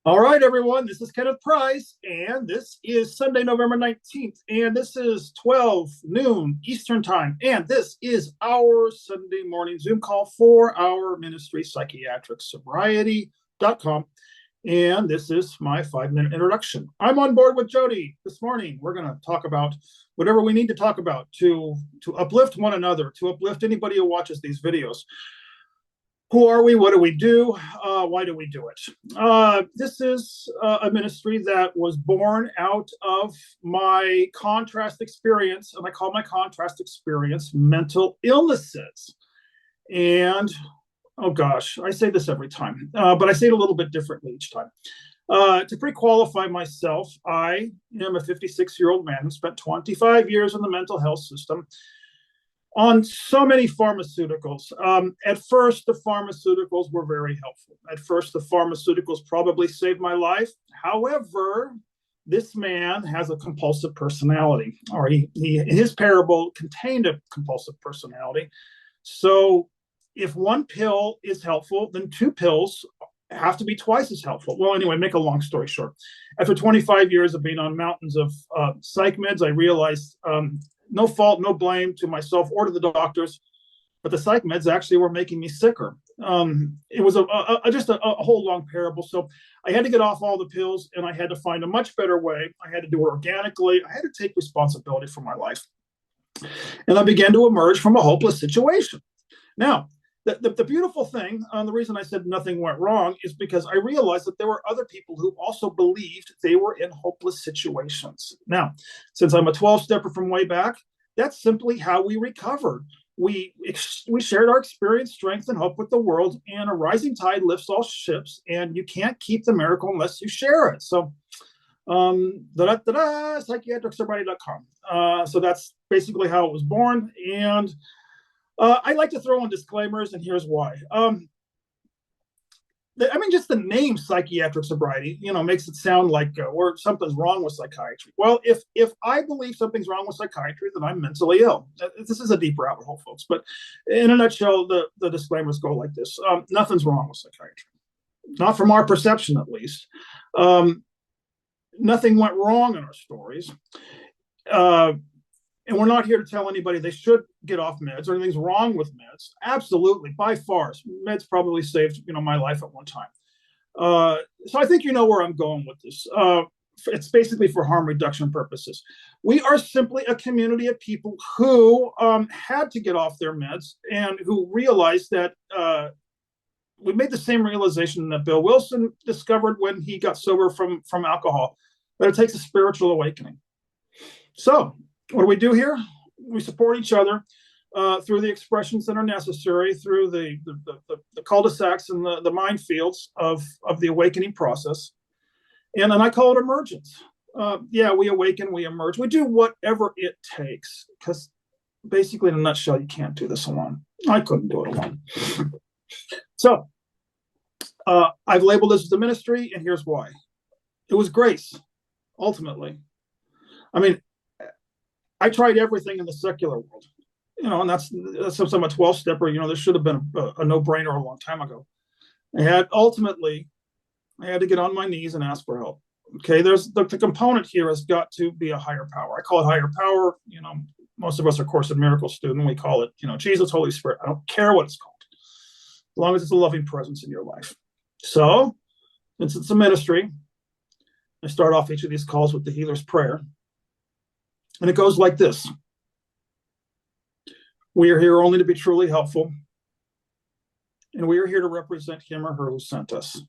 All right, everyone, this is Kenneth Price, and this is Sunday, November 19th, and this is 12 noon Eastern Time, and this is our Sunday morning Zoom call for our ministry, psychiatricsobriety.com, and this is my 5-minute introduction. I'm on board with Jody this morning. We're going to talk about whatever we need to talk about to uplift one another, to uplift anybody who watches these videos. Who are we? What do we do? Why do we do it? This is a ministry that was born out of my contrast experience, and I call my contrast experience mental illnesses. And, oh gosh, I say this every time, but I say it a little bit differently each time. To pre-qualify myself, I am a 56-year-old man who spent 25 years in the mental health system, on so many pharmaceuticals. At first, the pharmaceuticals were very helpful. At first, the pharmaceuticals probably saved my life. However, this man has a compulsive personality, or his parable contained a compulsive personality. So if one pill is helpful, then 2 pills have to be twice as helpful. Well, anyway, make a long story short. After 25 years of being on mountains of psych meds, I realized no fault, no blame to myself or to the doctors, but the psych meds actually were making me sicker. It was just a whole long parable. So I had to get off all the pills, and I had to find a much better way. I had to do it organically. I had to take responsibility for my life. And I began to emerge from a hopeless situation. Now, the beautiful thing, the reason I said nothing went wrong, is because I realized that there were other people who also believed they were in hopeless situations. Now, since I'm a 12-stepper from way back, that's simply how we recovered. We shared our experience, strength, and hope with the world, and a rising tide lifts all ships, and you can't keep the miracle unless you share it. So, psychiatrysobriety.com. So that's basically how it was born, and I like to throw in disclaimers, and here's why. Just the name psychiatric sobriety, makes it sound like or something's wrong with psychiatry. Well, if I believe something's wrong with psychiatry, then I'm mentally ill. This is a deep rabbit hole, folks. But in a nutshell, the disclaimers go like this. Nothing's wrong with psychiatry. Not from our perception, at least. Nothing went wrong in our stories. And we're not here to tell anybody they should get off meds or anything's wrong with meds. Absolutely, by far, meds probably saved my life at one time. So I think you know where I'm going with this. It's basically for harm reduction purposes. We are simply a community of people who had to get off their meds and who realized that we made the same realization that Bill Wilson discovered when he got sober from alcohol, that it takes a spiritual awakening. So what do we do here? We support each other through the expressions that are necessary, through the cul-de-sacs and the minefields of the awakening process. And then I call it emergence. We awaken, we emerge. We do whatever it takes, because basically, in a nutshell, you can't do this alone. I couldn't do it alone. So I've labeled this as a ministry, and here's why. It was grace, ultimately. I tried everything in the secular world, and that's since I'm a 12-stepper, there should have been a no-brainer a long time ago. I had to get on my knees and ask for help. Okay, there's the component here has got to be a higher power. I call it higher power. Most of us are Course in Miracles students. We call it, Jesus, Holy Spirit. I don't care what it's called, as long as it's a loving presence in your life. So, since it's a ministry, I start off each of these calls with the healer's prayer. And it goes like this. We are here only to be truly helpful, and we are here to represent him or her who sent us.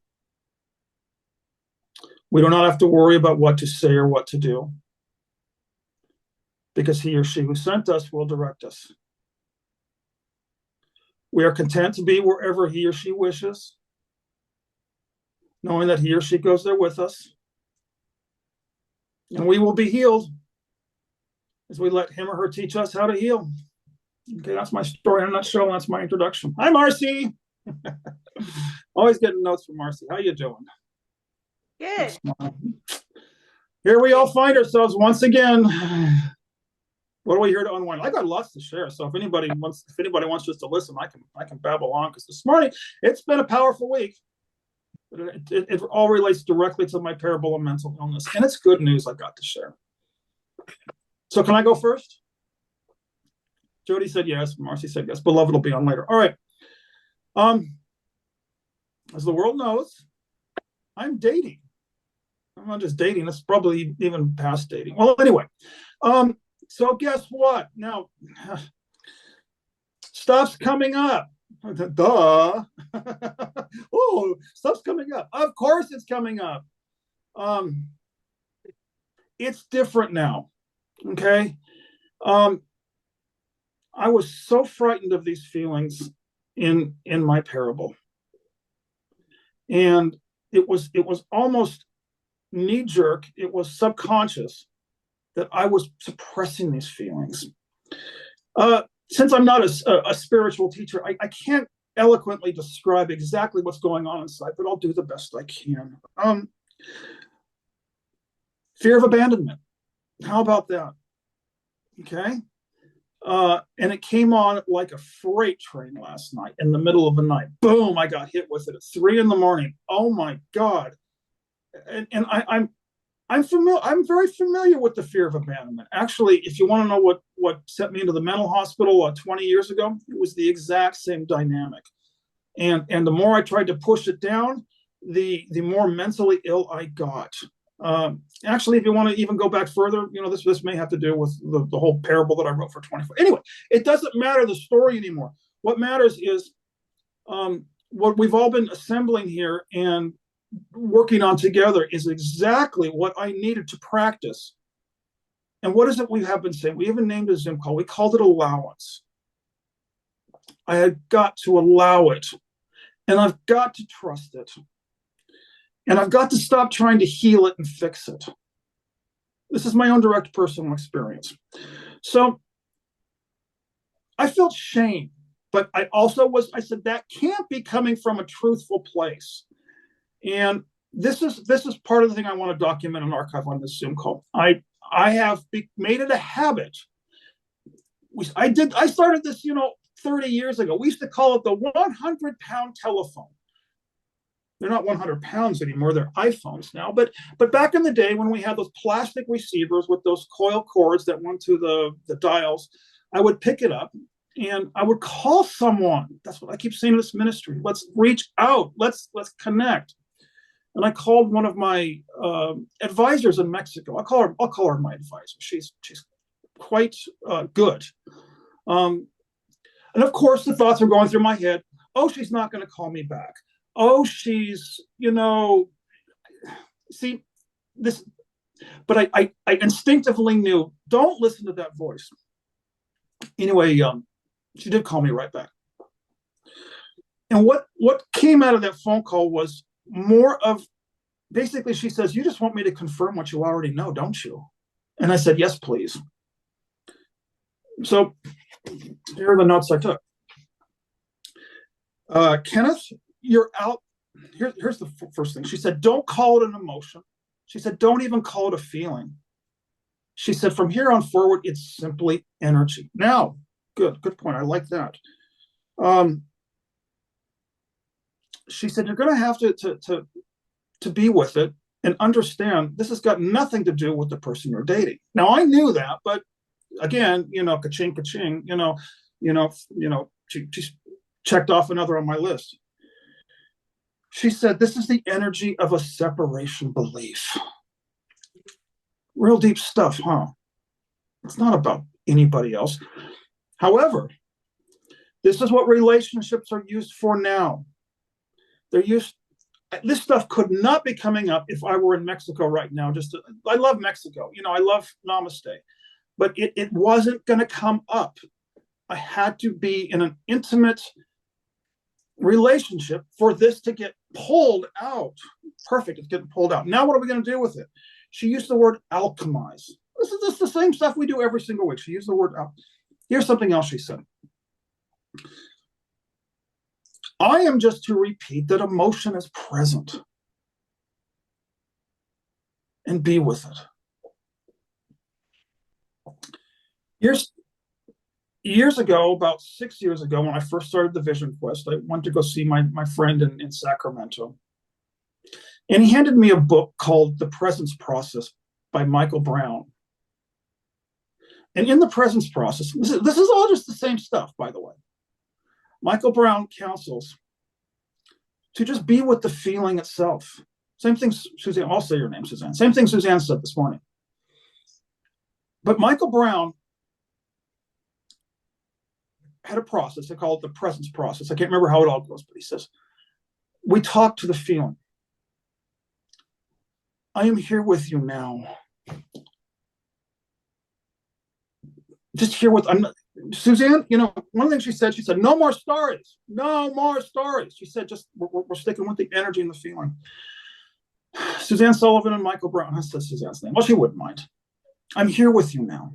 We do not have to worry about what to say or what to do, because he or she who sent us will direct us. We are content to be wherever he or she wishes, knowing that he or she goes there with us, and we will be healed as we let him or her teach us how to heal. Okay, that's my story in a nutshell, and that's my introduction. Hi, Marcy. Always getting notes from Marcy. How you doing? Good. Here we all find ourselves once again. What are we here to unwind? I got lots to share, so if anybody wants just to listen, I can babble on, because this morning it's been a powerful week. It all relates directly to my parable of mental illness, and it's good news I got to share. So can I go first? Jody said yes. Marcy said yes. Beloved will be on later. All right. As the world knows, I'm dating. I'm not just dating. It's probably even past dating. Well, anyway. So guess what? Now, stuff's coming up. Duh. Oh, stuff's coming up. Of course it's coming up. It's different now. Okay. I was so frightened of these feelings in my parable. And it was almost knee-jerk. It was subconscious that I was suppressing these feelings. Since I'm not a spiritual teacher, I can't eloquently describe exactly what's going on inside, but I'll do the best I can. Fear of abandonment. How about that? Okay. And it came on like a freight train last night in the middle of the night. Boom, I got hit with it at 3 a.m. Oh my God. And I'm very familiar with the fear of abandonment. Actually, if you want to know what sent me into the mental hospital 20 years ago, it was the exact same dynamic. And the more I tried to push it down, the more mentally ill I got. Actually, if you want to even go back further, this may have to do with the whole parable that I wrote for 24. Anyway, it doesn't matter the story anymore. What matters is what we've all been assembling here and working on together is exactly what I needed to practice. And what is it we have been saying? We even named a Zoom call. We called it allowance. I had got to allow it, and I've got to trust it. And I've got to stop trying to heal it and fix it. This is my own direct personal experience. So I felt shame, but I said, that can't be coming from a truthful place. And this is part of the thing I want to document and archive on this Zoom call. I have made it a habit. I started this, 30 years ago. We used to call it the 100-pound telephone. They're not 100 pounds anymore. They're iPhones now. But back in the day when we had those plastic receivers with those coil cords that went to the dials, I would pick it up and I would call someone. That's what I keep saying to this ministry. Let's reach out. Let's connect. And I called one of my advisors in Mexico. I'll call her my advisor. She's quite good. And of course, the thoughts are going through my head. Oh, she's not going to call me back. Oh, she's, see this, but I instinctively knew, don't listen to that voice. Anyway, she did call me right back. And what came out of that phone call was more of, basically she says, you just want me to confirm what you already know, don't you? And I said, yes, please. So here are the notes I took. Kenneth, you're out. Here's the first thing. She said, don't call it an emotion. She said, don't even call it a feeling. She said, from here on forward, it's simply energy. Now, good point. I like that. She said, you're going to have to be with it and understand this has got nothing to do with the person you're dating. Now, I knew that, but again, ka-ching, ka-ching, she checked off another on my list. She said, this is the energy of a separation belief. Real deep stuff, huh? It's not about anybody else. However, this is what relationships are used for now. This stuff could not be coming up if I were in Mexico right now. I love Mexico. I love Namaste. But it wasn't going to come up. I had to be in an intimate relationship for this to get pulled out. Perfect. It's getting pulled out. Now what are we going to do with it? She used the word alchemize. This is the same stuff we do every single week. She used the word Here's something else she said. I am just to repeat that emotion is present and be with it. Years ago, about 6 years ago, when I first started the Vision Quest, I went to go see my friend in Sacramento. And he handed me a book called The Presence Process by Michael Brown. And in the presence process, this is all just the same stuff, by the way. Michael Brown counsels to just be with the feeling itself. Same thing, Suzanne, I'll say your name, Suzanne. Same thing Suzanne said this morning. But Michael Brown had a process, they call it the presence process. I can't remember how it all goes, but he says, we talk to the feeling. I am here with you now. Just here with, Suzanne, you know, one thing she said, no more stories, no more stories. She said, just, we're sticking with the energy and the feeling. Suzanne Sullivan and Michael Brown, I said Suzanne's name, well, she wouldn't mind. I'm here with you now.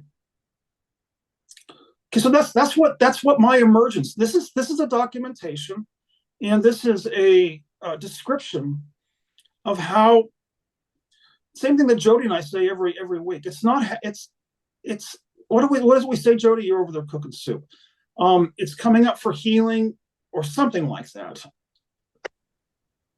Okay, so that's what my emergence, this is a documentation, and this is a description of how, same thing that Jody and I say every week. It's what do we say, Jody? You're over there cooking soup. It's coming up for healing or something like that.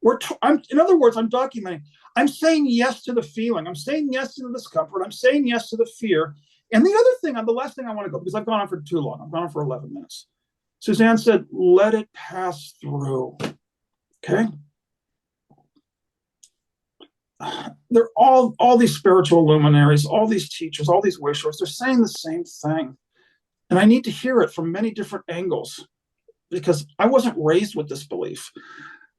In other words, I'm documenting. I'm saying yes to the feeling. I'm saying yes to the discomfort. I'm saying yes to the fear. And the other thing, the last thing I want to go, because I've gone on for too long. I've gone on for 11 minutes. Suzanne said, let it pass through. Okay. They're all these spiritual luminaries, all these teachers, all these wishers, they're saying the same thing. And I need to hear it from many different angles, because I wasn't raised with this belief.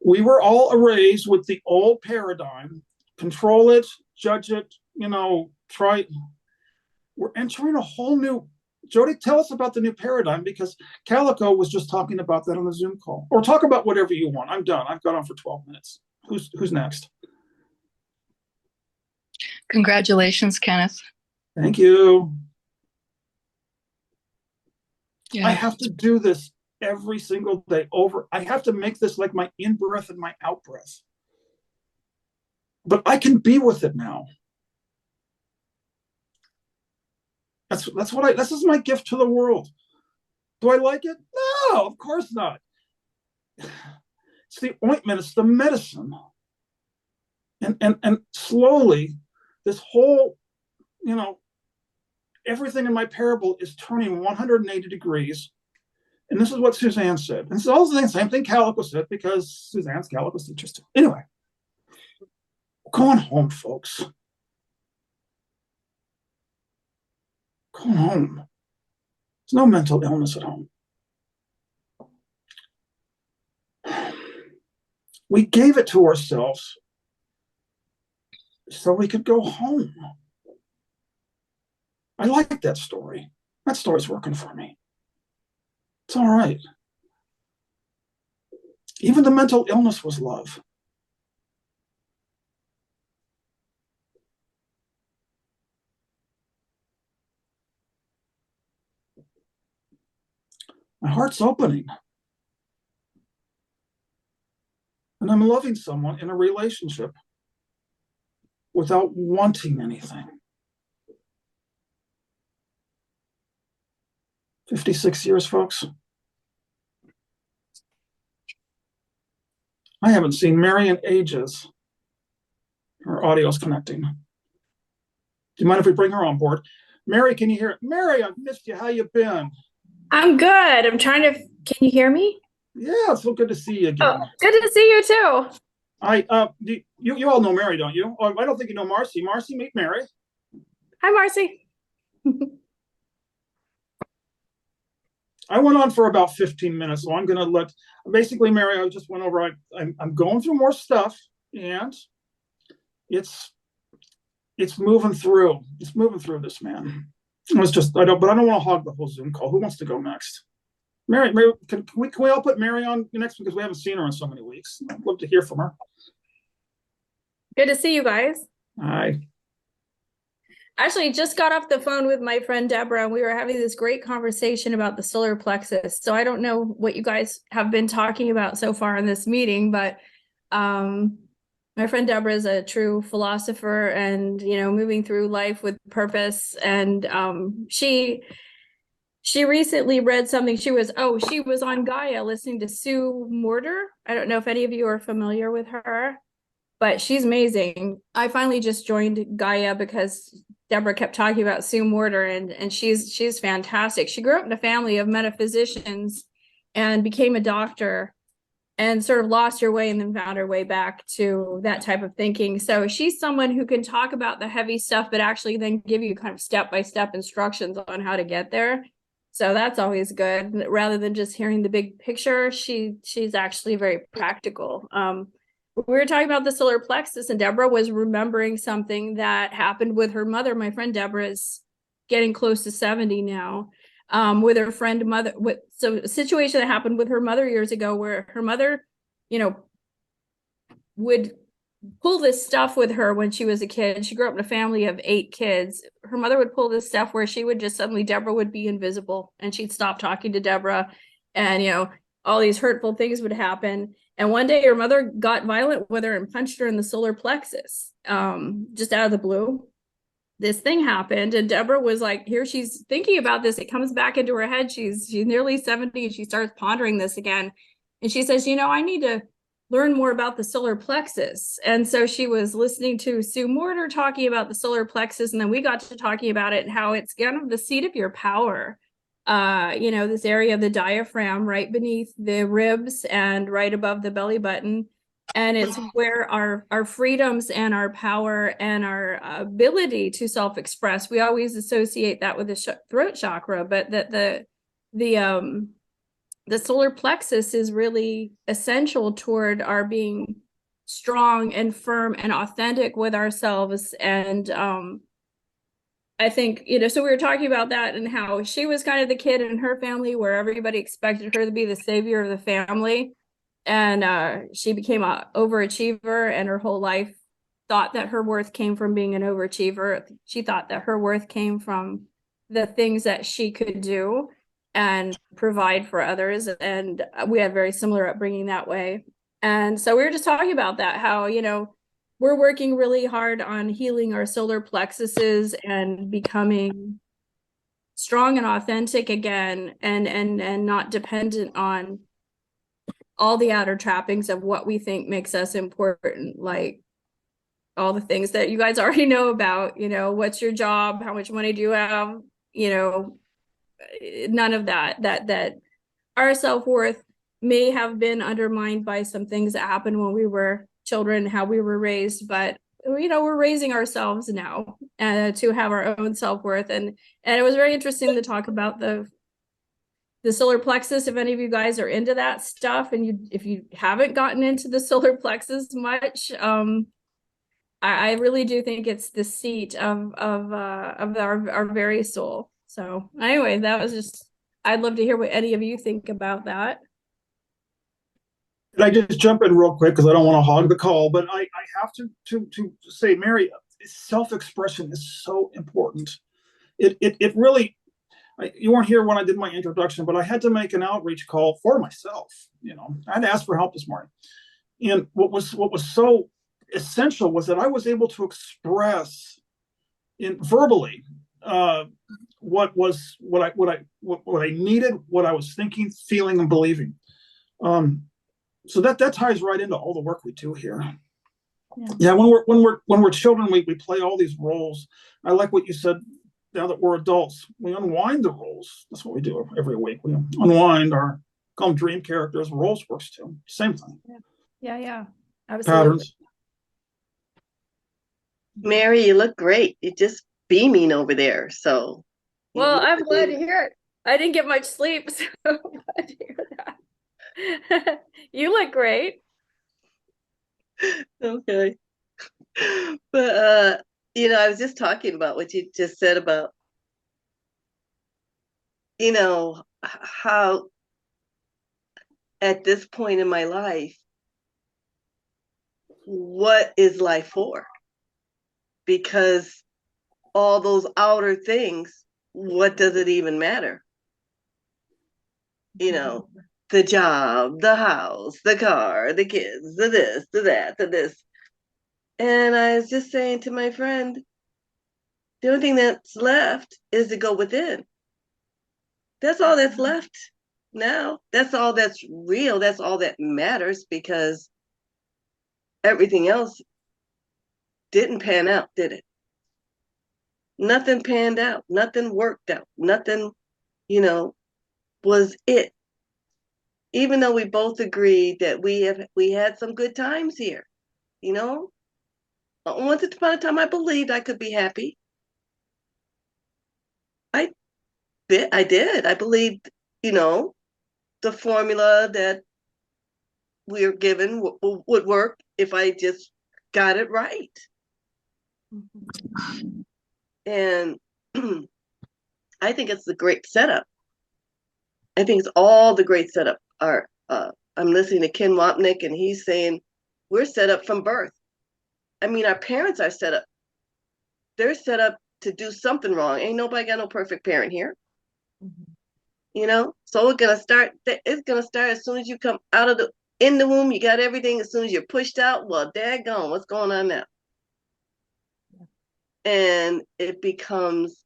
We were all raised with the old paradigm, control it, judge it, try. We're entering a whole new, Jody, tell us about the new paradigm, because Calico was just talking about that on the Zoom call. Or talk about whatever you want. I'm done. I've got on for 12 minutes. Who's next? Congratulations, Kenneth. Thank you. Yeah. I have to do this every single day over. I have to make this like my in-breath and my out-breath. But I can be with it now. This is my gift to the world. Do I like it? No, of course not. It's the ointment, it's the medicine. And slowly, this whole, everything in my parable is turning 180 degrees. And this is what Suzanne said. And this is also the same thing Calico said, because Suzanne's Calico's teachers too. Anyway, going home, folks. Go home. There's no mental illness at home. We gave it to ourselves so we could go home. I like that story. That story's working for me. It's all right. Even the mental illness was love. My heart's opening. And I'm loving someone in a relationship without wanting anything. 56 years, folks. I haven't seen Mary in ages. Her audio's connecting. Do you mind if we bring her on board? Mary, can you hear it? Mary, I've missed you. How you been? I'm good. I'm trying to, can you hear me? Yeah, it's so good to see you again. Oh, good to see you too. You all know Mary, don't you? Oh, I don't think you know Marcy. Marcy, meet Mary. Hi, Marcy. I went on for about 15 minutes, so I'm going to basically, Mary, I just went over, I'm going through more stuff, and it's moving through. It's moving through this, man. It's just, I don't want to hog the whole Zoom call. Who wants to go next? Mary, can we all put Mary on next, because we haven't seen her in so many weeks. I'd love to hear from her. Good to see you guys. Hi. Actually, just got off the phone with my friend Deborah, and we were having this great conversation about the solar plexus. So I don't know what you guys have been talking about so far in this meeting, but my friend Deborah is a true philosopher and, moving through life with purpose. And she recently read something. She was on Gaia listening to Sue Morter. I don't know if any of you are familiar with her. but she's amazing. I finally just joined Gaia because Deborah kept talking about Sue Morter, and she's fantastic. She grew up in a family of metaphysicians and became a doctor and sort of lost her way and then found her way back to that type of thinking. So she's someone who can talk about the heavy stuff, but actually then give you kind of step-by-step instructions on how to get there. So that's always good. Rather than just hearing the big picture, she's actually very practical. We were talking about the solar plexus, and Deborah was remembering something that happened with her mother. My friend Deborah is getting close to 70 now. With her friend mother, so a situation that happened with her mother years ago, where her mother, would pull this stuff with her when she was a kid. She grew up in a family of 8 kids. Her mother would pull this stuff where she would just suddenly, Deborah would be invisible, and she'd stop talking to Deborah, and all these hurtful things would happen. And one day her mother got violent with her and punched her in the solar plexus, just out of the blue. This thing happened, and Deborah was like, here she's thinking about this. It comes back into her head. She's nearly 70, and she starts pondering this again. And she says, I need to learn more about the solar plexus. And so she was listening to Sue Morter talking about the solar plexus, and then we got to talking about it and how it's kind of the seat of your power. This area of the diaphragm right beneath the ribs and right above the belly button. And it's where our freedoms and our power and our ability to self-express. We always associate that with the throat chakra, but that the solar plexus is really essential toward our being strong and firm and authentic with ourselves. And I think, so we were talking about that and how she was kind of the kid in her family where everybody expected her to be the savior of the family. And she became an overachiever, and her whole life thought that her worth came from being an overachiever. She thought that her worth came from the things that she could do and provide for others. And we had very similar upbringing that way. And so we were just talking about that, how, we're working really hard on healing our solar plexuses and becoming strong and authentic again, and not dependent on all the outer trappings of what we think makes us important, like all the things that you guys already know about, what's your job, how much money do you have, none of that our self-worth may have been undermined by some things that happened when we were children, how we were raised, but we're raising ourselves now to have our own self-worth. And it was very interesting to talk about the solar plexus. If any of you guys are into that stuff, and if you haven't gotten into the solar plexus much, I really do think it's the seat of our very soul. So anyway, that was just, I'd love to hear what any of you think about that. Can I just jump in real quick, because I don't want to hog the call, but I have to say, Mary, self-expression is so important. It really, you weren't here when I did my introduction, but I had to make an outreach call for myself. I had to ask for help this morning. And what was so essential was that I was able to express verbally what I needed, what I was thinking, feeling, and believing. So that ties right into all the work we do here. Yeah, when we're children, we play all these roles. I like what you said. Now that we're adults, we unwind the roles. That's what we do every week. We unwind our, call them dream characters. Roles works too. Same thing. Yeah. Absolutely. Patterns. Mary, you look great. You're just beaming over there. So, well, I'm glad to hear it. I didn't get much sleep, so I'm glad to hear that. You look great. Okay. But I was just talking about what you just said about, how at this point in my life, what is life for? Because all those outer things, what does it even matter? The job, the house, the car, the kids, the this, the that, the this. And I was just saying to my friend, the only thing that's left is to go within. That's all that's left now. That's all that's real. That's all that matters, because everything else didn't pan out, did it? Nothing panned out. Nothing worked out. Nothing, was it. Even though we both agreed that we had some good times here, Once upon a time, I believed I could be happy. I did. I believed, the formula that we were given would work if I just got it right. And I think it's the great setup. I think it's all the great setup are. I'm listening to Ken Wapnick, and he's saying we're set up from birth. I mean, our parents are set up. They're set up to do something wrong. Ain't nobody got no perfect parent here. So it's gonna start as soon as you come out of in the womb. You got everything. As soon as you're pushed out, well, daggone, what's going on now? And it becomes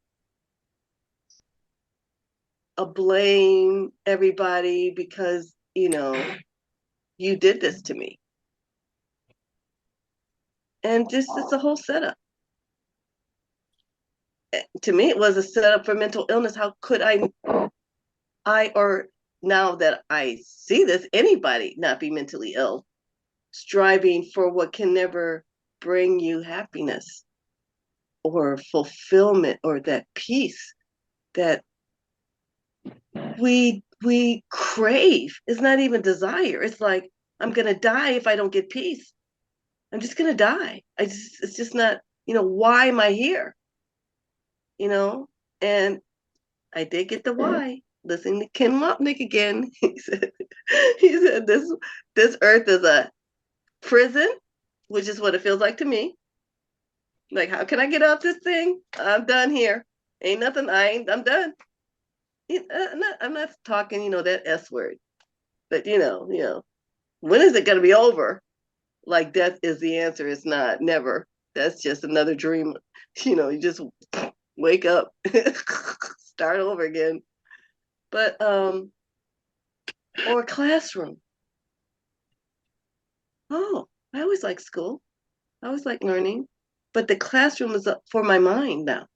a blame everybody because you did this to me. And just it's a whole setup. To me, it was a setup for mental illness. How could or now that I see this, anybody not be mentally ill, striving for what can never bring you happiness or fulfillment or that peace that we crave. It's not even desire. It's like, I'm gonna die if I don't get peace. I'm just gonna die. It's just not, why am I here? And I did get the why. Listening to Ken Wapnick again. He said this earth is a prison, which is what it feels like to me. Like, how can I get out this thing? I'm done here. Ain't nothing. I'm done. I'm not talking, that S word, but when is it going to be over? Like, death is the answer. It's not, never. That's just another dream. You just wake up, start over again. But, or classroom. Oh, I always like school. I always like learning, but the classroom is up for my mind now.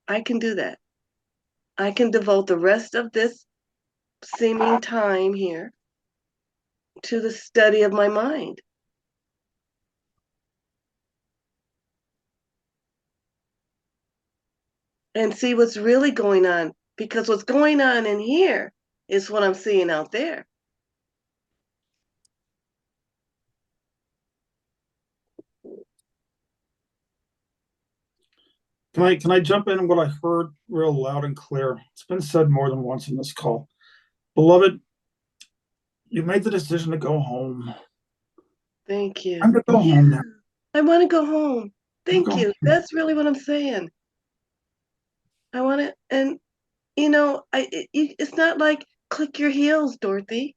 I can do that. I can devote the rest of this seeming time here to the study of my mind. And see what's really going on, because what's going on in here is what I'm seeing out there. Can I jump in on what I heard real loud and clear? It's been said more than once in this call. Beloved, you made the decision to go home. Thank you. I'm going to go home now. I want to go home. Thank you. That's really what I'm saying. I want to, and it's not like click your heels, Dorothy.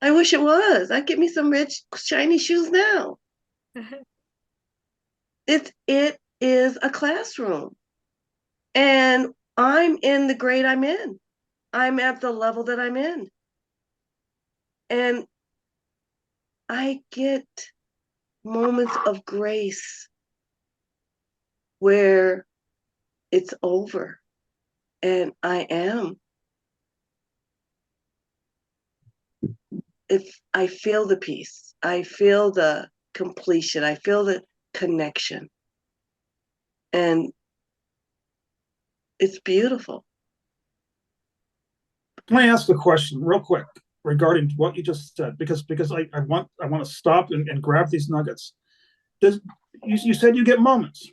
I wish it was. I'd get me some rich, shiny shoes now. It is a classroom. And I'm in the grade I'm in. I'm at the level that I'm in. And I get moments of grace where it's over and I am. If I feel the peace, I feel the completion, I feel the connection. And it's beautiful. Can I ask a question real quick regarding what you just said? Because I want to stop and grab these nuggets. You said you get moments.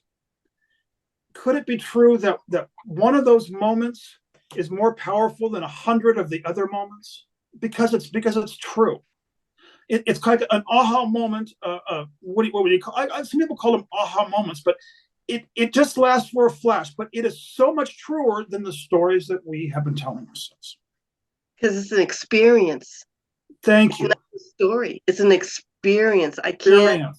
Could it be true that one of those moments is more powerful than 100 of the other moments? Because it's true. It's kind of an aha moment. What would you call? Some people call them aha moments, but it just lasts for a flash. But it is so much truer than the stories that we have been telling ourselves. Because it's an experience. Thank you. It's not a story. It's an experience. I can't.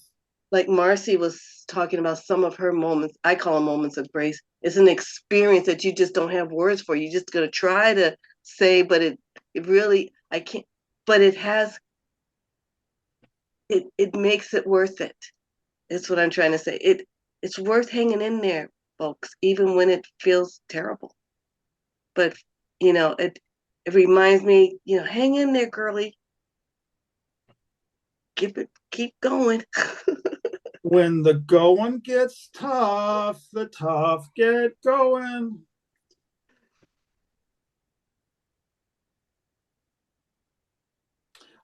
Like Marcy was talking about some of her moments. I call them moments of grace. It's an experience that you just don't have words for. You're just going to try to say, but It really, I can't, but it makes it worth it. That's what I'm trying to say. It's worth hanging in there, folks, even when it feels terrible. But, it reminds me, hang in there, girly. Keep going. When the going gets tough, the tough get going.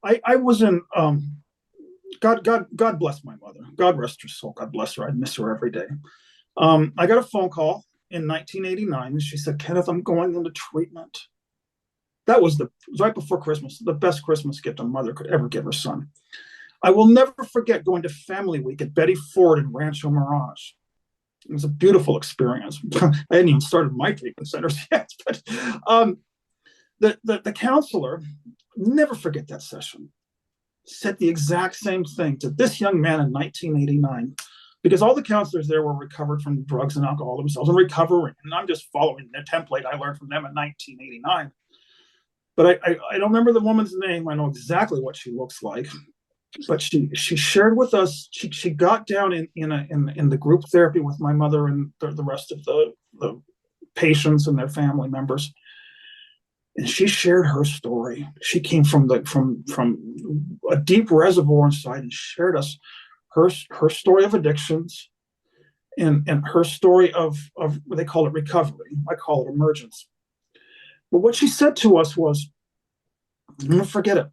I was in God bless my mother. God rest her soul. God bless her. I miss her every day. I got a phone call in 1989, and she said, "Kenneth, I'm going into treatment." That was right before Christmas, the best Christmas gift a mother could ever give her son. I will never forget going to Family Week at Betty Ford in Rancho Mirage. It was a beautiful experience. I hadn't even started my treatment centers yet, but the counselor, never forget that session, said the exact same thing to this young man in 1989, because all the counselors there were recovered from drugs and alcohol themselves and recovering. And I'm just following their template I learned from them in 1989. But I don't remember the woman's name. I know exactly what she looks like. But she shared with us. She got down in the group therapy with my mother and the rest of the patients and their family members, and she shared her story. She came from a deep reservoir inside and shared us her story of addictions and her story of they call it recovery. I call it emergence. But what she said to us was, I'll never forget it.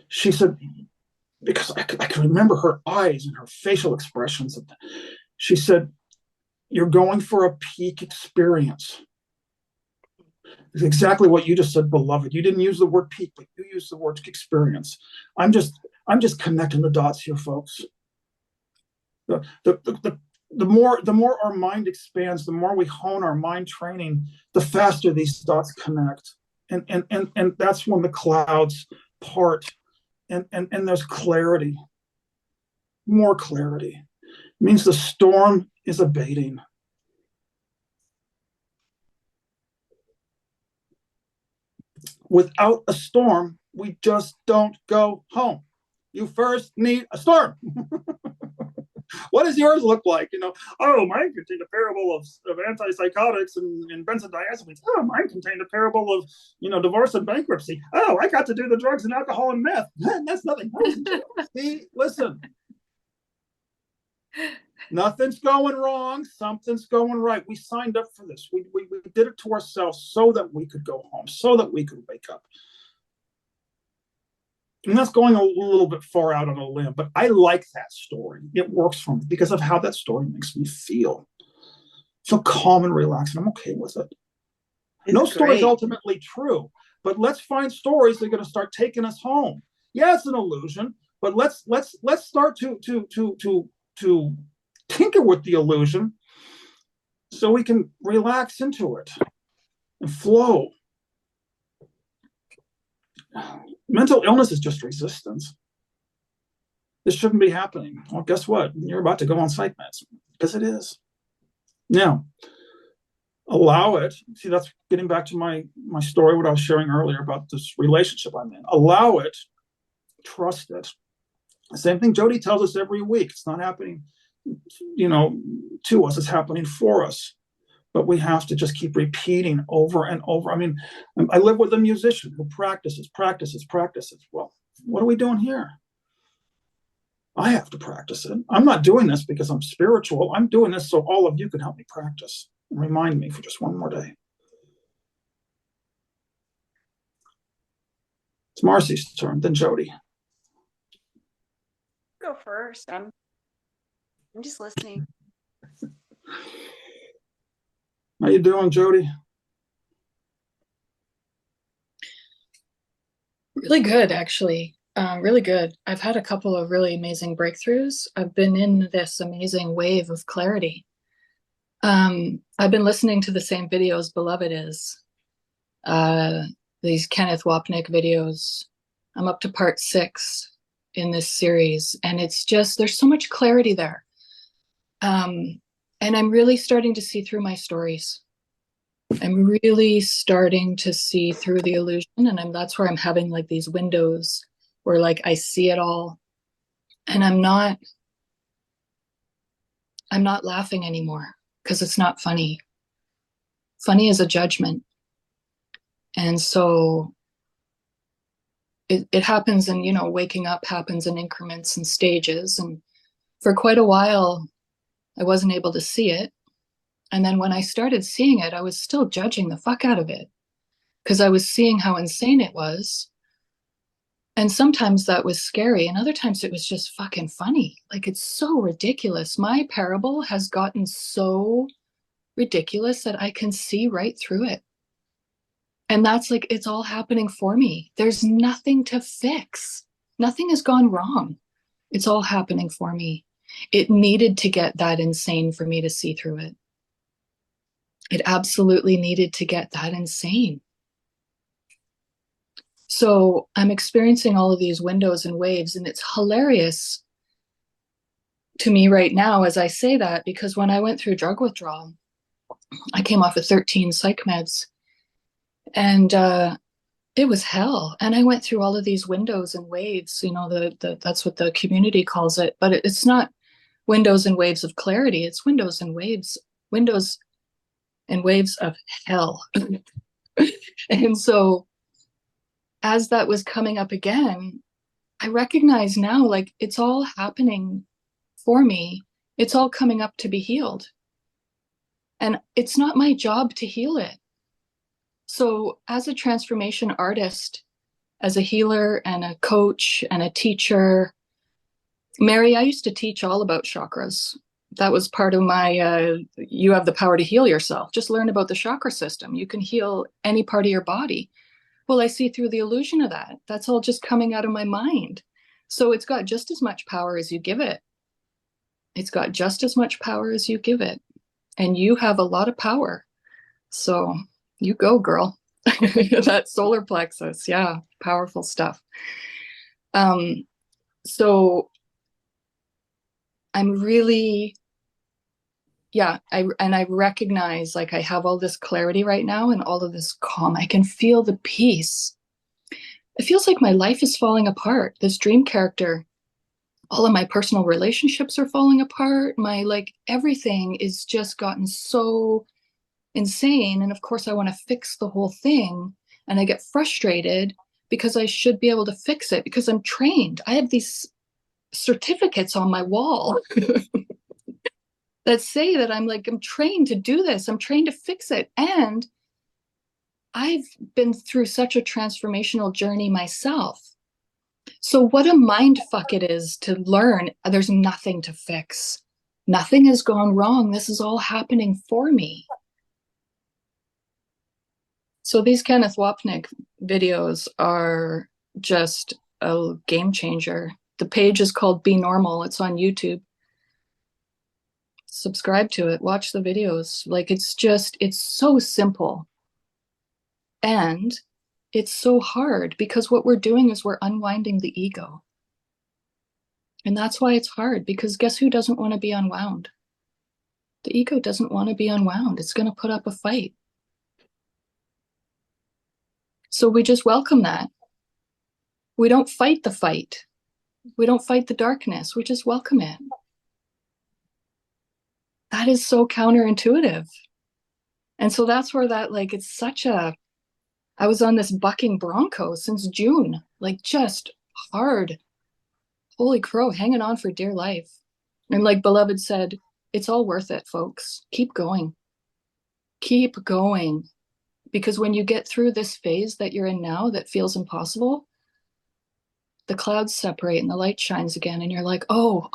She said, because I can remember her eyes and her facial expressions. She said, "You're going for a peak experience." It's exactly what you just said, beloved. You didn't use the word peak, but you used the word experience. I'm just connecting the dots here, folks. The more our mind expands, the more we hone our mind training, the faster these dots connect. And that's when the clouds part. And there's clarity, more clarity. It means the storm is abating. Without a storm, we just don't go home. You first need a storm. What does yours look like? Oh, mine contained a parable of antipsychotics and benzodiazepines. Oh, mine contained a parable of, divorce and bankruptcy. Oh, I got to do the drugs and alcohol and meth. That's nothing. See, listen. Nothing's going wrong. Something's going right. We signed up for this. We did it to ourselves so that we could go home, so that we could wake up. And that's going a little bit far out on a limb, but I like that story. It works for me because of how that story makes me feel. So calm and relaxed, and I'm okay with it. No story is ultimately true, but let's find stories that are going to start taking us home. Yeah, it's an illusion, but let's start to tinker with the illusion so we can relax into it and flow. Mental illness is just resistance. This shouldn't be happening. Well, guess what? You're about to go on psych meds, because it is. Now, allow it. See, that's getting back to my story, what I was sharing earlier about this relationship I'm in. Allow it. Trust it. The same thing Jody tells us every week. It's not happening, to us. It's happening for us. But we have to just keep repeating over and over. I mean, I live with a musician who practices. Well, what are we doing here? I have to practice it. I'm not doing this because I'm spiritual. I'm doing this so all of you can help me practice and remind me for just one more day. It's Marcy's turn, then Jody. Go first. I'm just listening. How you doing, Jody? Really good, actually. Really good. I've had a couple of really amazing breakthroughs. I've been in this amazing wave of clarity. I've been listening to the same videos Beloved is. These Kenneth Wapnick videos. I'm up to part 6 in this series, and it's just, there's so much clarity there. And I'm really starting to see through my stories. I'm really starting to see through the illusion, and that's where I'm having like these windows where like I see it all, and I'm not laughing anymore because it's not funny. Funny is a judgment. And so it happens, and waking up happens in increments and stages. And for quite a while, I wasn't able to see it. And then when I started seeing it, I was still judging the fuck out of it because I was seeing how insane it was. And sometimes that was scary, and other times it was just fucking funny. Like, it's so ridiculous. My parable has gotten so ridiculous that I can see right through it. And that's like, it's all happening for me. There's nothing to fix. Nothing has gone wrong. It's all happening for me. It needed to get that insane for me to see through it. It absolutely needed to get that insane. So I'm experiencing all of these windows and waves, and it's hilarious to me right now as I say that, because when I went through drug withdrawal, I came off of 13 psych meds, and it was hell. And I went through all of these windows and waves, that's what the community calls it, but it's not windows and waves of clarity. It's windows and waves of hell. And so as that was coming up again, I recognize now, like, it's all happening for me. It's all coming up to be healed. And it's not my job to heal it. So as a transformation artist, as a healer and a coach and a teacher, Mary, I used to teach all about chakras. That was part of my, you have the power to heal yourself. Just learn about the chakra system. You can heal any part of your body. Well, I see through the illusion of that. That's all just coming out of my mind. So it's got just as much power as you give it. It's got just as much power as you give it. And you have a lot of power. So you go, girl. That solar plexus. Yeah, powerful stuff. So I'm really, I recognize, like, I have all this clarity right now and all of this calm. I can feel the peace. It feels like my life is falling apart. This dream character, all of my personal relationships are falling apart. My, like, everything is just gotten so insane. And of course I want to fix the whole thing. And I get frustrated because I should be able to fix it because I'm trained. I have these certificates on my wall that say that I'm trained to do this. I'm trained to fix it. And I've been through such a transformational journey myself. So what a mind fuck it is to learn there's nothing to fix. Nothing has gone wrong. This is all happening for me. So these Kenneth Wapnick videos are just a game changer. The page is called Be Normal. It's on YouTube. Subscribe to it. Watch the videos. Like, it's so simple. And it's so hard because what we're doing is we're unwinding the ego. And that's why it's hard, because guess who doesn't want to be unwound? The ego doesn't want to be unwound. It's going to put up a fight. So we just welcome that. We don't fight the fight. We don't fight the darkness. We just welcome it. That is so counterintuitive. And so that's where that, like, it's such a, I was on this bucking bronco since June, like, just hard. Holy crow, hanging on for dear life. And like Beloved said, it's all worth it, folks. Keep going. Keep going. Because when you get through this phase that you're in now that feels impossible, the clouds separate and the light shines again. And you're like, oh,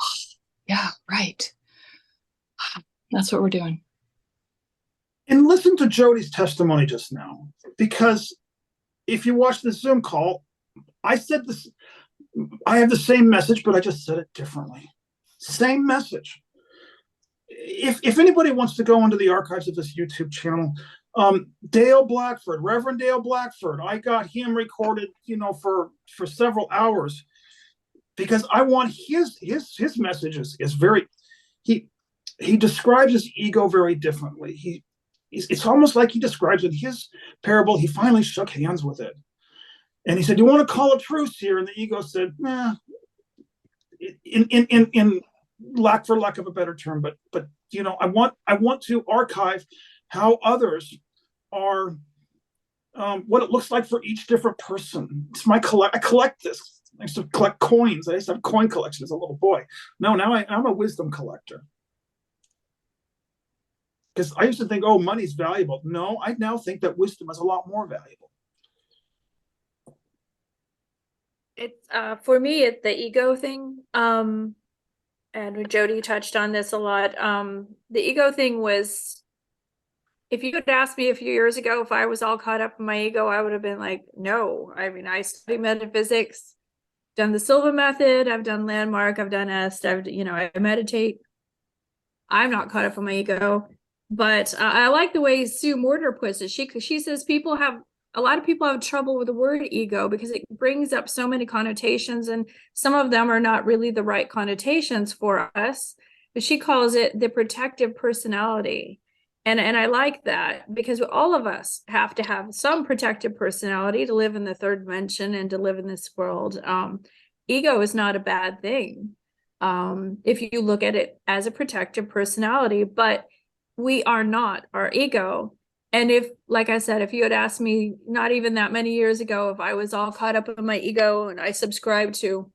yeah, right. That's what we're doing. And listen to Jody's testimony just now, because if you watch the Zoom call, I said this, I have the same message, but I just said it differently. Same message. If anybody wants to go into the archives of this YouTube channel, Dale Blackford, Reverend Dale Blackford, I got him recorded, for several hours, because I want his message is very, he describes his ego very differently. it's almost like he describes in his parable. He finally shook hands with it, and he said, "You want to call a truce here?" And the ego said, "Nah." In lack of a better term, but I want to archive how others are, what it looks like for each different person. It's I collect this. I used to collect coins. I used to have a coin collection as a little boy. No, now I'm a wisdom collector. Because I used to think, oh, money's valuable. No, I now think that wisdom is a lot more valuable. It's for me, it's the ego thing. And Jody touched on this a lot. The ego thing was, if you had asked me a few years ago if I was all caught up in my ego, I would have been like, no. I mean, I study metaphysics, done the Silva method, I've done landmark, I've done EST, I meditate. I'm not caught up in my ego. But I like the way Sue Morter puts it. She says a lot of people have trouble with the word ego because it brings up so many connotations, and some of them are not really the right connotations for us. But she calls it the protective personality. And I like that, because all of us have to have some protective personality to live in the third dimension and to live in this world. Ego is not a bad thing if you look at it as a protective personality, but we are not our ego. And if, like I said, if you had asked me not even that many years ago if I was all caught up in my ego and I subscribed to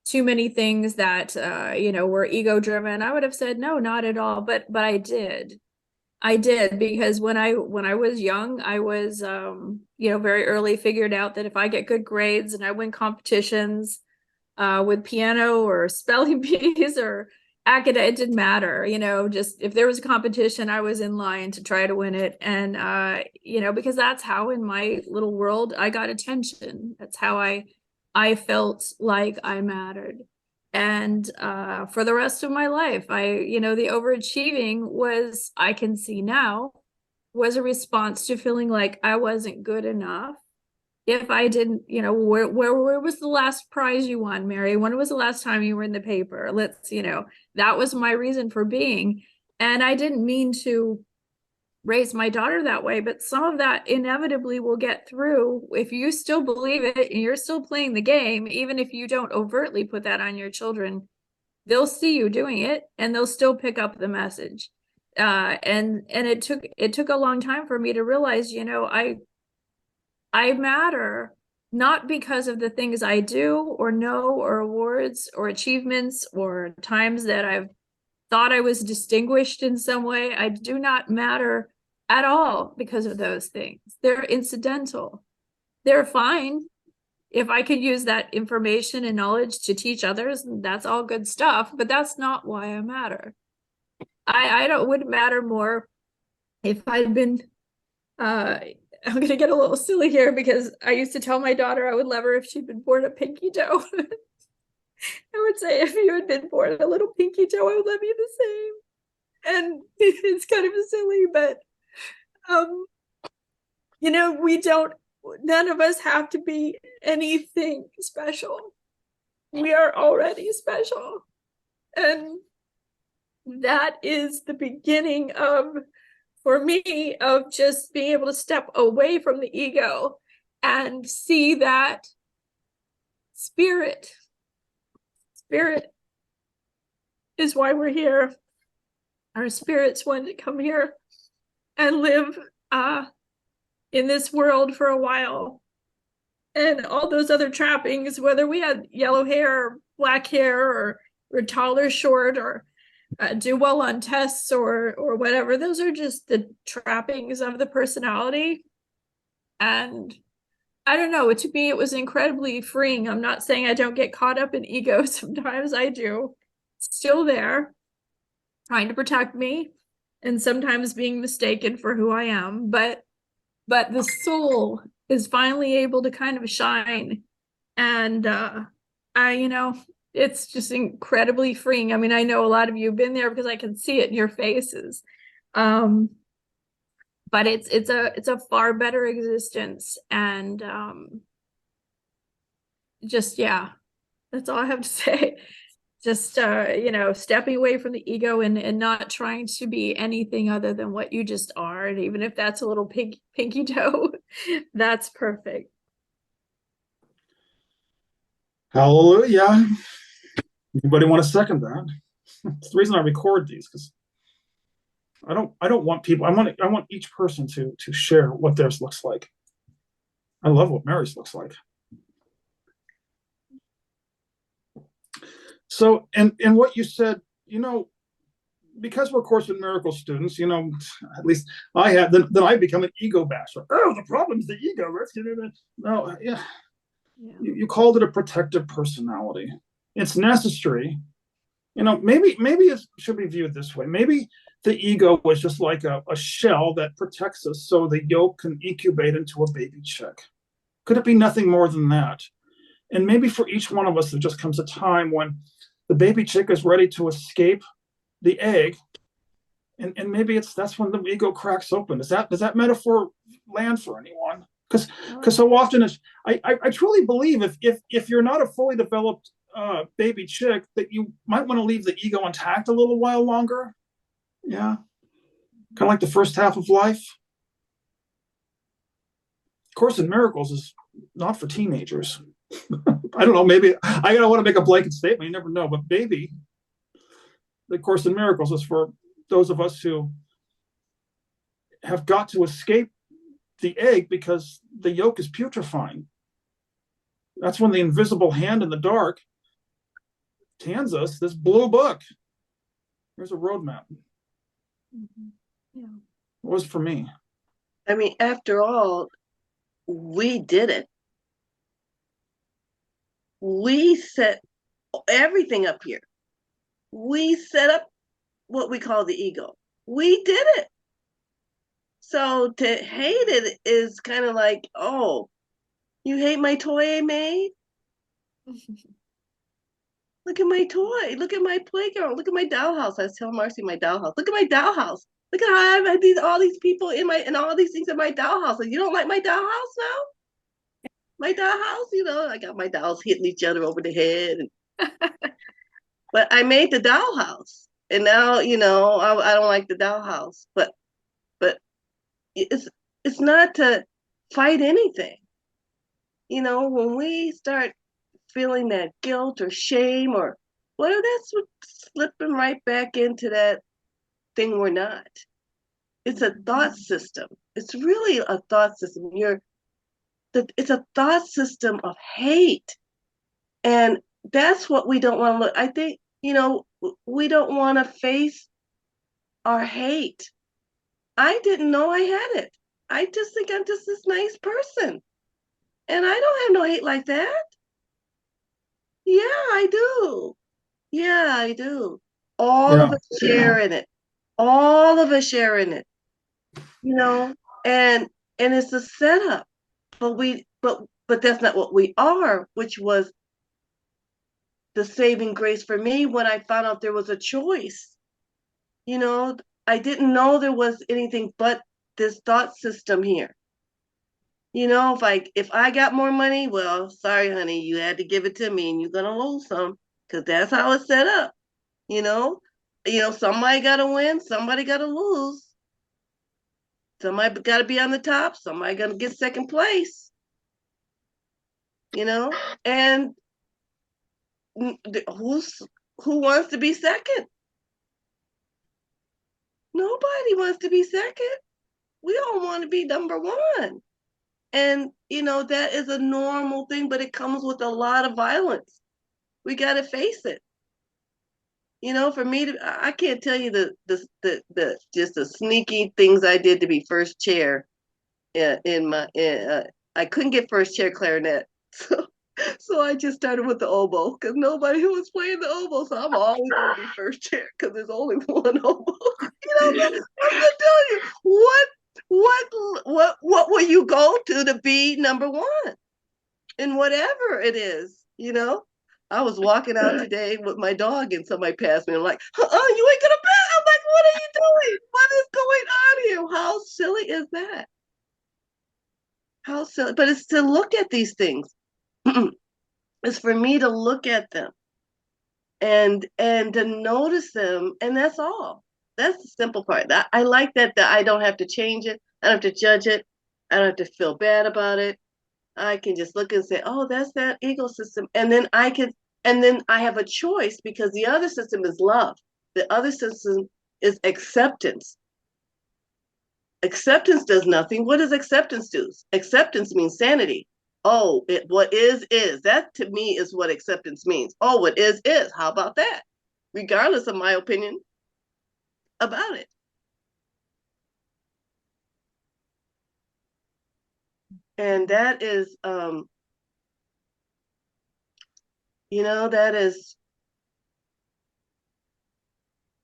too many things that were ego driven, I would have said no, not at all. But I did because when I was young, I was very early figured out that if I get good grades and I win competitions with piano or spelling bees or academic, it didn't matter, just if there was a competition, I was in line to try to win it. And because that's how in my little world I got attention. That's how I felt like I mattered. And for the rest of my life, the overachieving was, I can see now, was a response to feeling like I wasn't good enough. If I didn't, where was the last prize you won, Mary? When was the last time you were in the paper? That was my reason for being. And I didn't mean to raise my daughter that way, but some of that inevitably will get through if you still believe it and you're still playing the game. Even if you don't overtly put that on your children, they'll see you doing it and they'll still pick up the message. And it took a long time for me to realize, I matter not because of the things I do or know or awards or achievements or times that I've thought I was distinguished in some way. I do not matter at all because of those things. They're incidental. They're fine. If I could use that information and knowledge to teach others, that's all good stuff, but that's not why I matter. Wouldn't matter more if I'd been, I'm going to get a little silly here because I used to tell my daughter I would love her if she'd been born a pinky toe. I would say, if you had been born a little pinky toe, I would love you the same. And it's kind of silly, but, none of us have to be anything special. We are already special. And that is the beginning for me, of just being able to step away from the ego and see that spirit is why we're here. Our spirits wanted to come here and live in this world for a while. And all those other trappings, whether we had yellow hair or black hair or we're tall or short or do well on tests or whatever, those are just the trappings of the personality. And I don't know, to me it was incredibly freeing. I'm not saying I don't get caught up in ego. Sometimes I do. It's still there, trying to protect me and sometimes being mistaken for who I am, but the soul is finally able to kind of shine. And it's just incredibly freeing. I mean, I know a lot of you have been there because I can see it in your faces. But it's a far better existence. And that's all I have to say. Just stepping away from the ego and not trying to be anything other than what you just are. And even if that's a little pinky toe, that's perfect. Hallelujah. Anybody want to second that? It's the reason I record these, because I don't want people, I want each person to share what theirs looks like. I love what Mary's looks like. So, and what you said, because we're Course in Miracles students, at least I had, then I become an ego basher. Oh, the problem's the ego. Let's get into it. No, yeah. You called it a protective personality. It's necessary. Maybe it should be viewed this way. Maybe the ego was just like a shell that protects us so the yolk can incubate into a baby chick. Could it be nothing more than that? And maybe for each one of us, there just comes a time when the baby chick is ready to escape the egg, and maybe that's when the ego cracks open. Does that metaphor land for anyone? Because so often I truly believe if you're not a fully developed baby chick, that you might want to leave the ego intact a little while longer. Yeah, kind of like the first half of life. Course in Miracles is not for teenagers. I don't know, maybe I don't want to make a blanket statement, you never know, but maybe the Course in Miracles is for those of us who have got to escape the egg because the yolk is putrefying. That's when the invisible hand in the dark hands us this blue book. Here's a roadmap. Yeah. It was for me. I mean, after all, we did it. We set everything up here. We set up what we call the ego. We did it. So to hate it is kind of like, oh, you hate my toy I made? Look at my toy. Look at my playground. Look at my dollhouse. I was telling Marcy my dollhouse. Look at my dollhouse. Look at how I have all these people and all these things in my dollhouse. And you don't like my dollhouse now? My dollhouse, I got my dolls hitting each other over the head. But I made the dollhouse. And now, I don't like the dollhouse. But it's not to fight anything. When we start feeling that guilt or shame or whatever, that's slipping right back into that thing we're not. It's a thought system. It's really a thought system. It's a thought system of hate. And that's what we don't want to look. I think, we don't want to face our hate. I didn't know I had it. I just think I'm just this nice person. And I don't have no hate like that. Yeah, I do. Yeah, I do. All of us share in it. All of us share in it. And it's a setup. But that's not what we are, which was the saving grace for me when I found out there was a choice. I didn't know there was anything but this thought system here. If I got more money, well, sorry, honey, you had to give it to me and you're gonna lose some, because that's how it's set up. Somebody gotta win, somebody gotta lose. Somebody gotta be on the top, somebody gonna get second place. And who wants to be second? Nobody wants to be second. We all want to be number one. And, that is a normal thing, but it comes with a lot of violence. We got to face it. For me, I can't tell you the just the sneaky things I did to be first chair I couldn't get first chair clarinet. So I just started with the oboe because nobody was playing the oboe. So I'm always going to be first chair because there's only one oboe. I'm going to tell you, what will you go to be number one in whatever it is? I was walking out today with my dog and somebody passed me and I'm like, you ain't gonna bet. I'm like, what are you doing? What is going on here? How silly is that? How silly. But it's to look at these things. It's for me to look at them and to notice them, and that's all. That's the simple part. I like that I don't have to change it. I don't have to judge it. I don't have to feel bad about it. I can just look and say, oh, that's that ego system. And then I have a choice, because the other system is love. The other system is acceptance. Acceptance does nothing. What does acceptance do? Acceptance means sanity. Oh, what is. That to me is what acceptance means. Oh, what is. How about that? Regardless of my opinion about it. And that is, that is,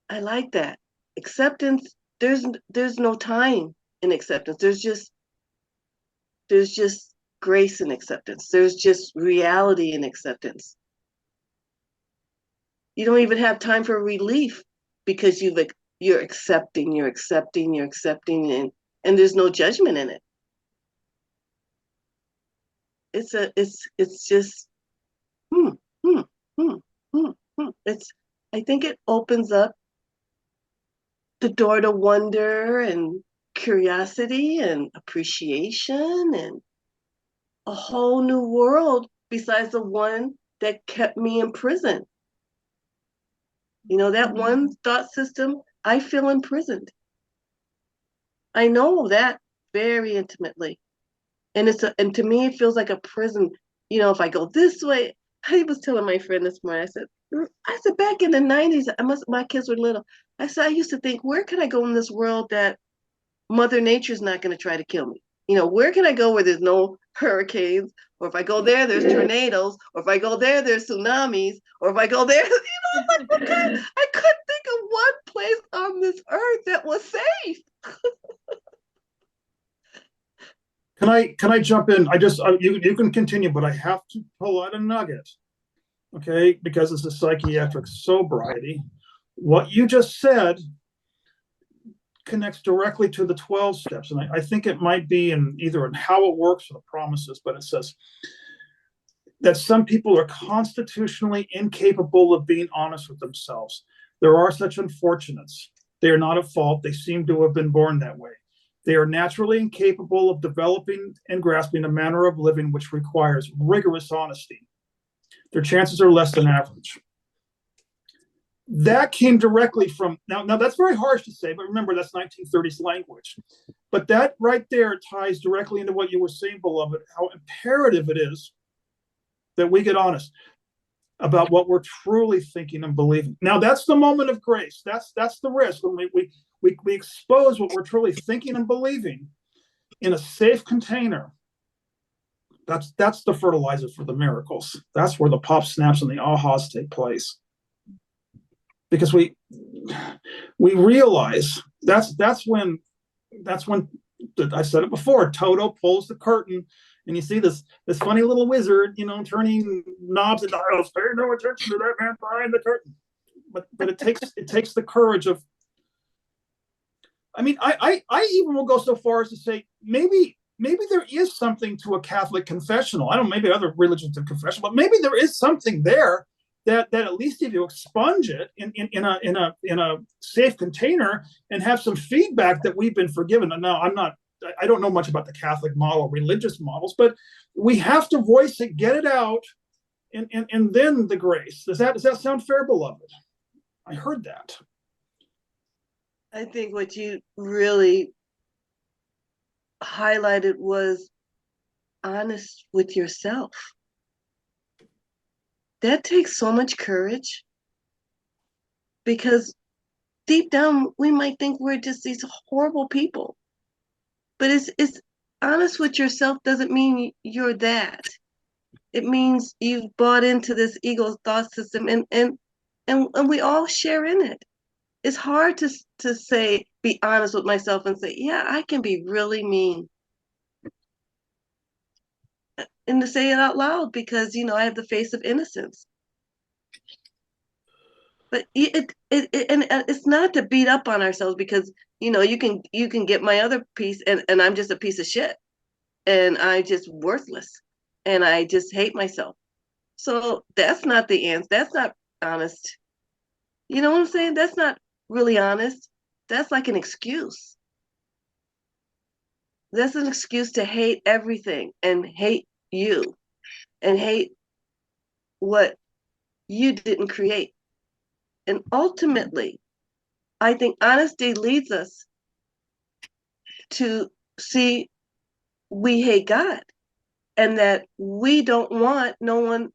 I like that. Acceptance, there's no time in acceptance. There's just grace in acceptance. There's just reality in acceptance. You don't even have time for relief, because you're accepting, and there's no judgment in it. It's just, I think it opens up the door to wonder and curiosity and appreciation and a whole new world besides the one that kept me in prison. That one thought system, I feel imprisoned. I know that very intimately. And and to me, it feels like a prison. If I go this way, I was telling my friend this morning, I said, back in the 90s, my kids were little. I said, I used to think, where can I go in this world that Mother Nature's not going to try to kill me? Where can I go where there's no hurricanes? Or if I go there, there's tornadoes. Or if I go there, there's tsunamis. Or if I go there, like, okay, I couldn't think of one place on this earth that was safe. Can I jump in? You can continue, but I have to pull out a nugget, okay? Because it's a psychiatric sobriety. What you just said connects directly to the 12 steps, and I think it might be either in how it works or the promises, but it says that some people are constitutionally incapable of being honest with themselves. There are such unfortunates. They are not at fault. They seem to have been born that way. They are naturally incapable of developing and grasping a manner of living which requires rigorous honesty. Their chances are less than average. That came directly from, now that's very harsh to say, but remember, that's 1930s language. But that right there ties directly into what you were saying, beloved, how imperative it is that we get honest about what we're truly thinking and believing. Now, that's the moment of grace. That's the risk when we expose what we're truly thinking and believing in a safe container. That's the fertilizer for the miracles. That's where the pop snaps and the ahas take place. Because we realize that's when I said it before, Toto pulls the curtain and you see this funny little wizard, turning knobs and dials. Pay no attention to that man behind the curtain. But it takes the courage of. I mean, I even will go so far as to say maybe there is something to a Catholic confessional. I don't know, maybe other religions have confessional, but maybe there is something there that at least if you expunge it in a safe container and have some feedback that we've been forgiven. And now I don't know much about the Catholic model, religious models, but we have to voice it, get it out, and then the grace. Does that sound fair, beloved? I heard that. I think what you really highlighted was honest with yourself. That takes so much courage, because deep down we might think we're just these horrible people. But it's honest with yourself doesn't mean you're that. It means you've bought into this ego thought system, and we all share in it. It's hard to say, be honest with myself and say, yeah, I can be really mean. And to say it out loud, because I have the face of innocence. But it's not to beat up on ourselves, because you can get my other piece, and I'm just a piece of shit, and I'm just worthless, and I just hate myself. So that's not the answer. That's not honest. You know what I'm saying? That's not really honest. That's like an excuse. That's an excuse to hate everything and hate you and hate what you didn't create. And ultimately, I think honesty leads us to see we hate God and that we don't want no one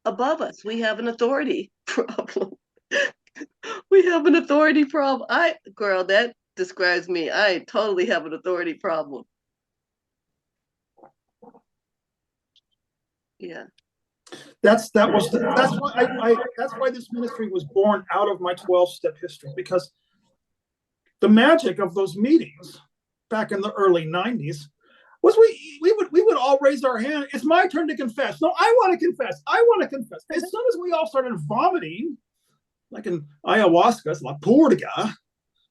above us. We have an authority problem. We have an authority problem. Girl, that describes me. I totally have an authority problem. Yeah. That's why this ministry was born out of my 12-step history, because the magic of those meetings back in the early 90s was we would all raise our hand. It's my turn to confess. No, I want to confess. I want to confess. As soon as we all started vomiting, like in ayahuasca, La Purga,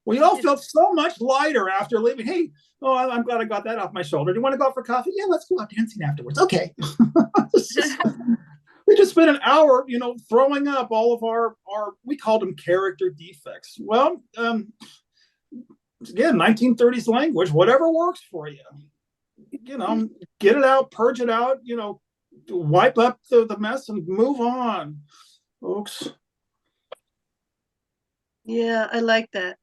we all felt so much lighter after leaving. Hey, I'm glad I got that off my shoulder. Do you want to go out for coffee? Yeah, let's go out dancing afterwards. Okay. We just spent an hour, throwing up all of our we called them character defects. Well, again, 1930s language, whatever works for you. Get it out, purge it out, wipe up the mess and move on, folks. Yeah, I like that.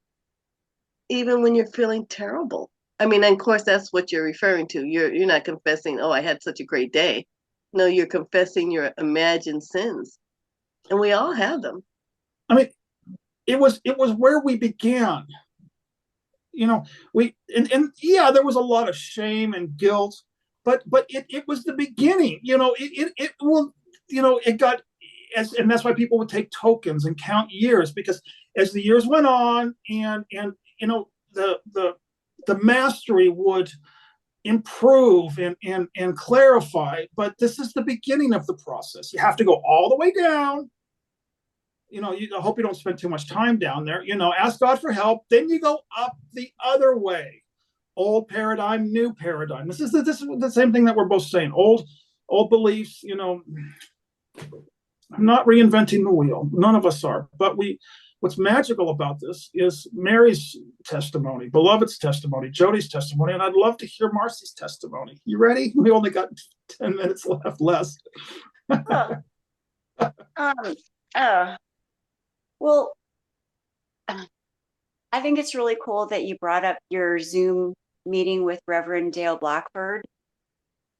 Even when you're feeling terrible. I mean, of course, that's what you're referring to. You're not confessing, oh, I had such a great day. No, you're confessing your imagined sins. And we all have them. I mean, it was where we began. Yeah, there was a lot of shame and guilt, but it was the beginning. It got and that's why people would take tokens and count years, because as the years went on and the mastery would improve and clarify. But this is the beginning of the process. You have to go all the way down. I hope you don't spend too much time down there. Ask God for help. Then you go up the other way. Old paradigm, new paradigm. This is the same thing that we're both saying. Old beliefs. I'm not reinventing the wheel. None of us are. But what's magical about this is Mary's testimony, Beloved's testimony, Jody's testimony, and I'd love to hear Marcy's testimony. You ready? We only got 10 minutes left, less. Well, I think it's really cool that you brought up your Zoom meeting with Reverend Dale Blackford,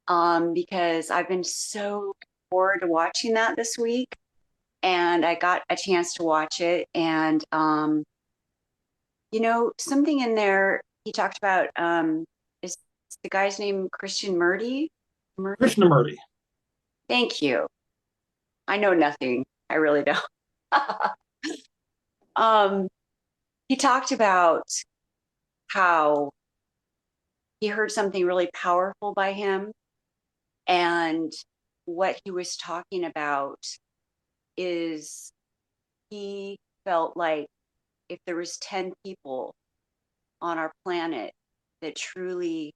because I've been so looking forward to watching that this week, and I got a chance to watch it. And something in there he talked about, is the guy's name Krishnamurti? Krishnamurti. Thank you. I know nothing. I really don't. He talked about how he heard something really powerful by him, and what he was talking about is he felt like if there was 10 people on our planet that truly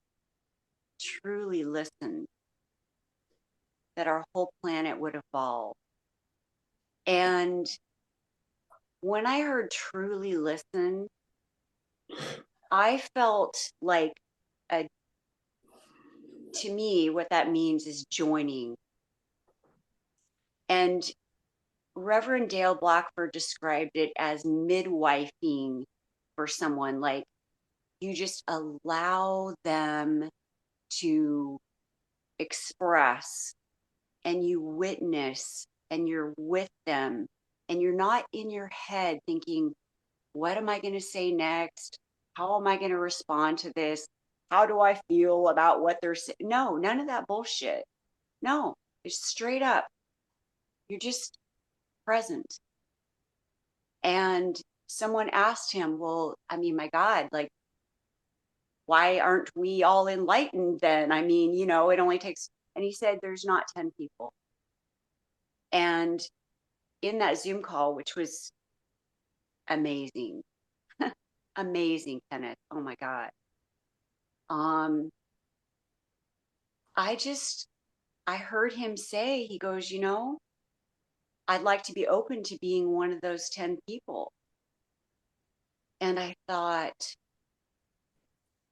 listened, that our whole planet would evolve. And when I heard truly listen, I felt like to me, what that means is joining. And Reverend Dale Blackford described it as midwifing for someone. Like, you just allow them to express, and you witness, and you're with them, and you're not in your head thinking, what am I going to say next? How am I going to respond to this? How do I feel about what they're saying? No, none of that bullshit. No, it's straight up. You're just present. And someone asked him, well, I mean, my God, like, why aren't we all enlightened then? I mean, it only takes, and he said, there's not 10 people. And in that Zoom call, which was amazing, amazing, Kenneth. Oh my God. I heard him say, he goes, I'd like to be open to being one of those 10 people. And I thought,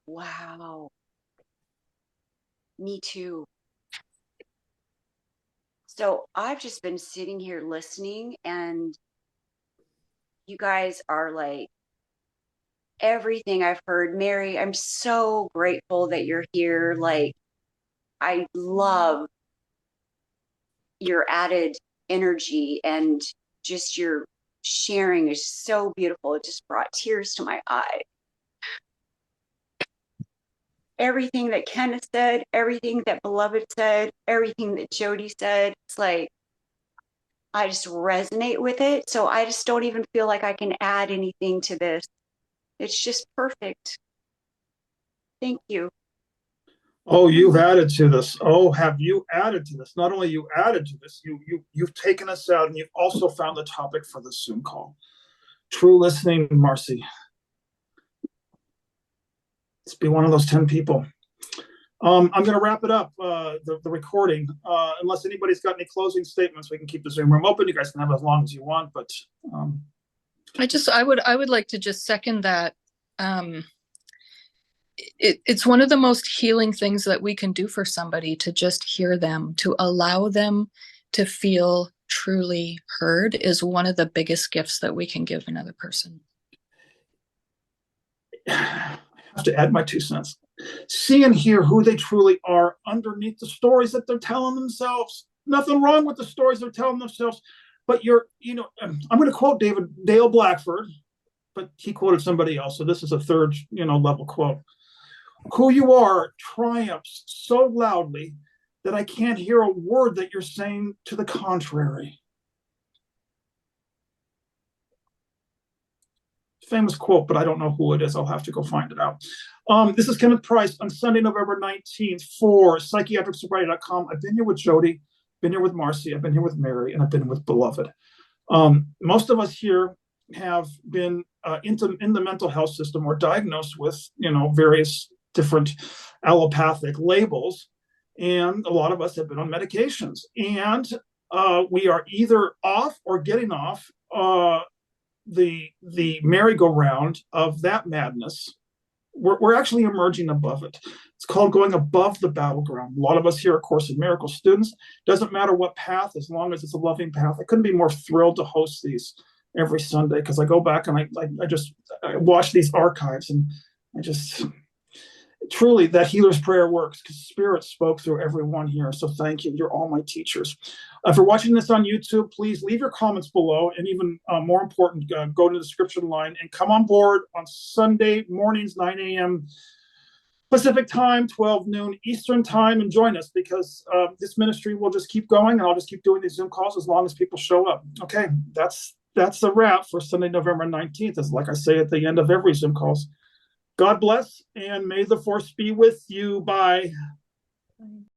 wow, me too. So I've just been sitting here listening, and you guys are like everything I've heard. Mary, I'm so grateful that you're here. Like, I love your added energy, and just your sharing is so beautiful. It just brought tears to my eye. Everything that Kenneth said, everything that Beloved said, everything that Jody said, it's like, I just resonate with it. So I just don't even feel like I can add anything to this. It's just perfect. Thank you. Oh, you've added to this. Oh, have you added to this? Not only you added to this, you've taken us out, and you've also found the topic for this Zoom call. True listening, Marcy. Let's be one of those 10 people. I'm going to wrap it up, the recording. Unless anybody's got any closing statements, we can keep the Zoom room open. You guys can have it as long as you want, but I would like to just second that. It's one of the most healing things that we can do for somebody, to just hear them, to allow them to feel truly heard, is one of the biggest gifts that we can give another person. I have to add my 2 cents. See and hear who they truly are underneath the stories that they're telling themselves. Nothing wrong with the stories they're telling themselves, but I'm going to quote Dale Blackford, but he quoted somebody else, so this is a third, level quote. Who you are triumphs so loudly that I can't hear a word that you're saying to the contrary. Famous quote, but I don't know who it is. I'll have to go find it out. This is Kenneth Price on Sunday, November 19th for psychiatricsobriety.com. I've been here with Jody, been here with Marcy, I've been here with Mary, and I've been with Beloved. Most of us here have been in the mental health system or diagnosed with, various different allopathic labels. And a lot of us have been on medications. And we are either off or getting off the merry-go-round of that madness. We're actually emerging above it. It's called going above the battleground. A lot of us here are Course in Miracles students. Doesn't matter what path, as long as it's a loving path. I couldn't be more thrilled to host these every Sunday, because I go back and I watch these archives, and I just truly, that healer's prayer works, because Spirit spoke through everyone here. So thank you. You're all my teachers. If you're watching this on YouTube, please leave your comments below. And even more important, go to the description line and come on board on Sunday mornings, 9 a.m. Pacific time, 12 noon Eastern time, and join us, because this ministry will just keep going, and I'll just keep doing these Zoom calls as long as people show up. Okay, that's a wrap for Sunday, November 19th. It's like I say at the end of every Zoom calls. God bless, and may the force be with you. Bye.